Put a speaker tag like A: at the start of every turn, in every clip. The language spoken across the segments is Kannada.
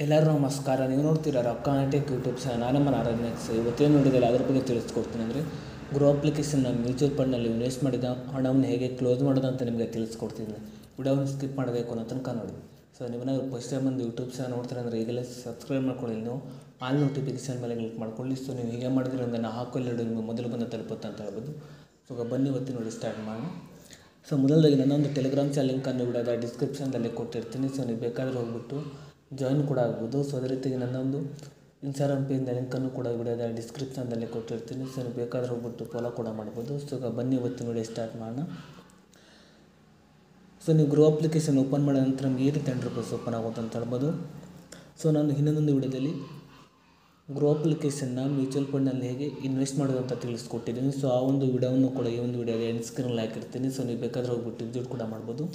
A: ಎಲ್ಲರೂ ನಮಸ್ಕಾರ. ನೀವು ನೋಡ್ತೀರಾ ರೊಕ್ಕ ಟೆಕ್ ಯೂಟ್ಯೂಬ್ ಚಾನಲ್. ನಾನು ನಾರಾಯಣ್. ಇವತ್ತೇನು ನೋಡಿದಲ್ಲಿ ಅದ್ರ ಬಗ್ಗೆ ತಿಳಿಸ್ಕೊಡ್ತೀನಿ. ಅಂದರೆ ಗ್ರೋ ಅಪ್ಲಿಕೇಶನ್ನ ಮ್ಯೂಚುವಲ್ ಫಂಡ್ನಲ್ಲಿ ಇನ್ವೆಸ್ಟ್ ಮಾಡಿದ ಹಣವನ್ನು ಹೇಗೆ ಕ್ಲೋಸ್ ಮಾಡೋದು ಅಂತ ನಿಮಗೆ ತಿಳಿಸ್ಕೊಡ್ತೀನಿ. ವಿಡಿಯೋವನ್ನು ಸ್ಕಿಪ್ ಮಾಡಬೇಕು ಅನ್ನೋ ತನಕ ನೋಡಿ. ನೀವೇನಾದ್ರು ಫಸ್ಟ್ ಟೈಮ್ ಒಂದು ಯೂಟ್ಯೂಬ್ ಚಾನಲ್ ನೋಡ್ತೀರ ಅಂದರೆ ಈಗಲೇ ಸಬ್ಸ್ಕ್ರೈಬ್ ಮಾಡ್ಕೊಳ್ಳಿ. ನೀವು ಆಲ್ ನೋಟಿಫಿಕೇಶನ್ ಮೇಲೆ ಕ್ಲಿಕ್ ಮಾಡ್ಕೊಳ್ಳಿ. ನೀವು ಹೀಗೆ ಮಾಡಿದ್ರೆ ಅಂದರೆ ನಾನು ಹಾಕೋ ವಿಡಿಯೋ ನಿಮಗೆ ಮೊದಲು ಬಂದು ತಲುಪುತ್ತೆ ಅಂತ ಹೇಳ್ಬೋದು. ಬನ್ನಿ ಇವತ್ತು ನೋಡಿ ಸ್ಟಾರ್ಟ್ ಮಾಡೋಣ. ಮೊದಲದಾಗಿ ನನ್ನೊಂದು ಟೆಲಿಗ್ರಾಮ್ ಚಾನಲ್ ಲಿಂಕನ್ನು ಕೂಡ ಡಿಸ್ಕ್ರಿಪ್ಷನ್ದಲ್ಲಿ ಕೊಟ್ಟಿರ್ತೀನಿ. ನೀವು ಬೇಕಾದರೆ ಹೋಗ್ಬಿಟ್ಟು ಜಾಯಿನ್ ಕೂಡ ಆಗ್ಬೋದು. ಅದೇ ರೀತಿಯಾಗಿ ನನ್ನೊಂದು ಇನ್ಸ್ಟಾಗ್ರಾಮ್ ಪೇಜ್ನ ಲಿಂಕನ್ನು ಕೂಡ ವಿಡಿಯೋದ ಡಿಸ್ಕ್ರಿಪ್ಷನ್ದಲ್ಲಿ ಕೊಟ್ಟಿರ್ತೀನಿ. ನೀವು ಬೇಕಾದರೆ ಹೋಗ್ಬಿಟ್ಟು ಫಾಲೋ ಕೂಡ ಮಾಡ್ಬೋದು. ಬನ್ನಿ ಇವತ್ತು ವಿಡಿಯೋ ಸ್ಟಾರ್ಟ್ ಮಾಡೋಣ. ನೀವು ಗ್ರೋ ಅಪ್ಲಿಕೇಶನ್ ಓಪನ್ ಮಾಡಿದ ನಂತರ ನಮಗೆ ಈ ರೀತಿ ಇಂಟರ್ಫೇಸ್ ಓಪನ್ ಆಗುತ್ತೆ ಅಂತ ಹೇಳ್ಬೋದು. ನಾನು ಇನ್ನೊಂದು ವಿಡಿಯೋದಲ್ಲಿ ಗ್ರೋ ಅಪ್ಲಿಕೇಶನ್ನ ಮ್ಯೂಚುವಲ್ ಫಂಡ್ನಲ್ಲಿ ಹೇಗೆ ಇನ್ವೆಸ್ಟ್ ಮಾಡೋದು ಅಂತ ತಿಳಿಸ್ಕೊಟ್ಟಿದ್ದೀನಿ. ಆ ಒಂದು ವಿಡಿಯೋವನ್ನು ಕೂಡ ಈ ಒಂದು ವಿಡಿಯೋದ ಎಂಡ್ ಸ್ಕ್ರೀನಲ್ಲಿ ಹಾಕಿರ್ತೀನಿ. ನೀವು ಬೇಕಾದರೆ ಹೋಗ್ಬಿಟ್ಟು ವಿಸಿಟ್ ಕೂಡ ಮಾಡ್ಬೋದು.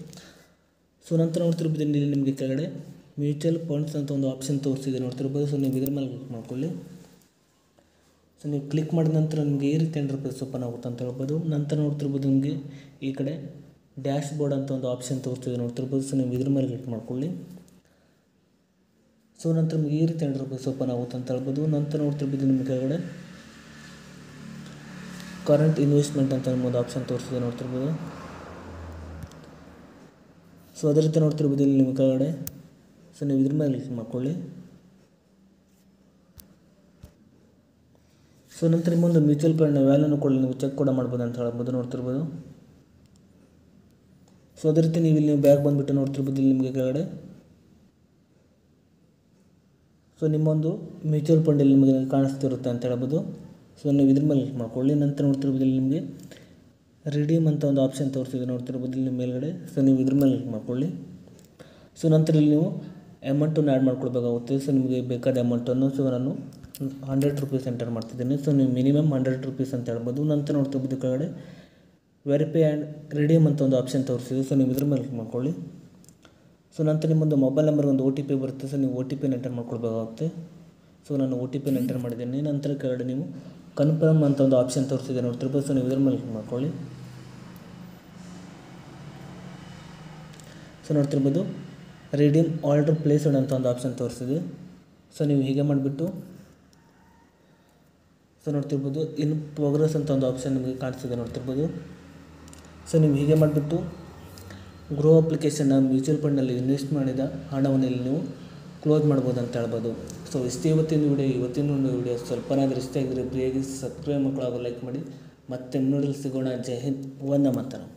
A: ನಂತರ ನೋಡ್ತಿರ್ಬೋದು ಇಲ್ಲಿ ನಿಮಗೆ ಕೆಳಗಡೆ ಮ್ಯೂಚುವಲ್ ಫಂಡ್ಸ್ ಅಂತ ಒಂದು ಆಪ್ಷನ್ ತೋರಿಸಿದೆ ನೋಡ್ತಿರ್ಬೋದು. ನೀವು ಇದ್ರ ಮೇಲೆ ಕ್ಲಿಕ್ ಮಾಡ್ಕೊಳ್ಳಿ. ನೀವು ಕ್ಲಿಕ್ ಮಾಡಿದ ನಂತರ ನಿಮಗೆ ಈ ರೀತಿ ಇಂಟರ್ಫೇಸ್ ಓಪನ್ ಆಗುತ್ತೆ ಅಂತ ಹೇಳ್ಬೋದು. ನಂತರ ನೋಡ್ತಿರ್ಬೋದು ನಿಮಗೆ ಈ ಕಡೆ ಡ್ಯಾಶ್ ಬೋರ್ಡ್ ಅಂತ ಒಂದು ಆಪ್ಷನ್ ತೋರಿಸ್ತಿದೆ ನೋಡ್ತಿರ್ಬೋದು. ನೀವು ಇದ್ರ ಮೇಲೆ ಕ್ಲಿಕ್ ಮಾಡ್ಕೊಳ್ಳಿ. ನಂತರ ನಿಮಗೆ ಈ ರೀತಿ ಇಂಟರ್ಫೇಸ್ ಓಪನ್ ಆಗುತ್ತೆ ಅಂತ ಹೇಳ್ಬೋದು. ನಂತರ ನೋಡ್ತಿರ್ಬೋದು ನಿಮಗೆ ಕೆಳಗಡೆ ಕರೆಂಟ್ ಇನ್ವೆಸ್ಟ್ಮೆಂಟ್ ಅಂತ ಒಂದು ಆಪ್ಷನ್ ತೋರಿಸ್ತಿದೆ ನೋಡ್ತಿರ್ಬೋದು. ಅದೇ ರೀತಿ ನೋಡ್ತಿರ್ಬೋದು ಇಲ್ಲಿ ನಿಮ್ಮ ಕೆಳಗಡೆ ನೀವು ಇದ್ರ ಮೇಲೆ ಕ್ಲಿಕ್ ಮಾಡ್ಕೊಳ್ಳಿ. ನಂತರ ನಿಮ್ಮೊಂದು ಮ್ಯೂಚುವಲ್ ಫಂಡ್ನ ವ್ಯಾಲ್ಯೂನು ಕೂಡ ನೀವು ಚೆಕ್ ಕೂಡ ಮಾಡ್ಬೋದು ಅಂತ ಹೇಳ್ಬೋದು ನೋಡ್ತಿರ್ಬೋದು. ಅದೇ ರೀತಿ ನೀವು ಇಲ್ಲಿ ಬ್ಯಾಗ್ ಬಂದುಬಿಟ್ಟು ನೋಡ್ತಿರ್ಬೋದು ಇಲ್ಲಿ ನಿಮಗೆ ಕೆಳಗಡೆ ನಿಮ್ಮೊಂದು ಮ್ಯೂಚುವಲ್ ಫಂಡಲ್ಲಿ ನಿಮಗೆ ಕಾಣಿಸ್ತಿರುತ್ತೆ ಅಂತ ಹೇಳ್ಬೋದು. ನೀವು ಇದ್ರ ಮೇಲೆ ಕ್ಲಿಕ್ ಮಾಡ್ಕೊಳ್ಳಿ. ನಂತರ ನೋಡ್ತಿರ್ಬೋದು ಇಲ್ಲಿ ನಿಮಗೆ ರಿಡೀಮ್ ಅಂತ ಒಂದು ಆಪ್ಷನ್ ತೋರಿಸಿದೆ ನೋಡ್ತಿರ್ಬೋದು ಇಲ್ಲಿ ಮೇಲ್ಗಡೆ. ನೀವು ಇದ್ರ ಮೇಲೆ ಕ್ಲಿಕ್ ಮಾಡ್ಕೊಳ್ಳಿ. ನಂತರ ಇಲ್ಲಿ ನೀವು ಅಮೌಂಟನ್ನು ಆ್ಯಡ್ ಮಾಡ್ಕೊಳ್ಬೇಕಾಗುತ್ತೆ. ನಿಮಗೆ ಬೇಕಾದ ಅಮೌಂಟನ್ನು ನಾನು 100 ರೂಪೀಸ್ ಎಂಟರ್ ಮಾಡ್ತಿದ್ದೀನಿ. ನೀವು ಮಿನಿಮಮ್ 100 ರೂಪೀಸ್ ಅಂತ ಹೇಳ್ಬೋದು. ನಂತರ ನೋಡ್ತಿರ್ಬೋದು ಕೆಳಗಡೆ ವೆರಿಫೈ ಆ್ಯಂಡ್ ರಿಡೀಮ್ ಅಂತ ಒಂದು ಆಪ್ಷನ್ ತೋರಿಸಿದೆ. ನೀವು ಇದ್ರ ಮೇಲೆ ಕ್ಲಿಕ್ ಮಾಡ್ಕೊಳ್ಳಿ. ನಂತರ ನಿಮ್ಮೊಂದು ಮೊಬೈಲ್ ನಂಬರ್ ಒಂದು OTP ಬರುತ್ತೆ. ನೀವು OTP ಎಂಟರ್ ಮಾಡ್ಕೊಳ್ಬೇಕಾಗುತ್ತೆ. ನಾನು OTP ಎಂಟರ್ ಮಾಡಿದ್ದೀನಿ. ನಂತರ ಕೆಳಗಡೆ ನೀವು ಕನ್ಫರ್ಮ್ ಅಂತ ಒಂದು ಆಪ್ಷನ್ ತೋರಿಸಿದೆ ನೋಡ್ತಿರ್ಬೋದು. ನೀವು ಇದ್ರ ಮೇಲೆ ಕ್ಲಿಕ್ ಮಾಡ್ಕೊಳ್ಳಿ. ನೋಡ್ತಿರ್ಬೋದು ರಿಡೀಮ್ ಆರ್ಡರ್ ಪ್ಲೇಸ್ಡ್ ಅಂತ ಒಂದು ಆಪ್ಷನ್ ತೋರಿಸಿದೆ. ನೀವು ಹೀಗೆ ಮಾಡಿಬಿಟ್ಟು ನೋಡ್ತಿರ್ಬೋದು ಇನ್ ಪ್ರೋಗ್ರೆಸ್ ಅಂತ ಒಂದು ಆಪ್ಷನ್ ನಿಮಗೆ ಕಾಣಿಸ್ತಿದೆ ನೋಡ್ತಿರ್ಬೋದು. ನೀವು ಹೀಗೆ ಮಾಡಿಬಿಟ್ಟು ಗ್ರೋ ಅಪ್ಲಿಕೇಶನ್ನ ಮ್ಯೂಚುವಲ್ ಫಂಡ್ನಲ್ಲಿ ಇನ್ವೆಸ್ಟ್ ಮಾಡಿದ ಹಣವನ್ನು ಇಲ್ಲಿ ನೀವು ಕ್ಲೋಸ್ ಮಾಡ್ಬೋದು ಅಂತ ಹೇಳ್ಬೋದು. ಇಷ್ಟು ಇವತ್ತಿನ ವಿಡಿಯೋ ಸ್ವಲ್ಪನಾದರೂ ಇಷ್ಟ ಆಗಿದ್ರೆ ಪ್ರಿಯಾಗಿ ಸಬ್ಸ್ಕ್ರೈಬ್ ಮಾಡ್ಕೊಳ್ಳೋ ಲೈಕ್ ಮಾಡಿ. ಮತ್ತೆ ನೋಡಲು ಸಿಗೋಣ. ಜೈ ಹಿಂದ್, ವಂದೇ ಮಾತರಂ.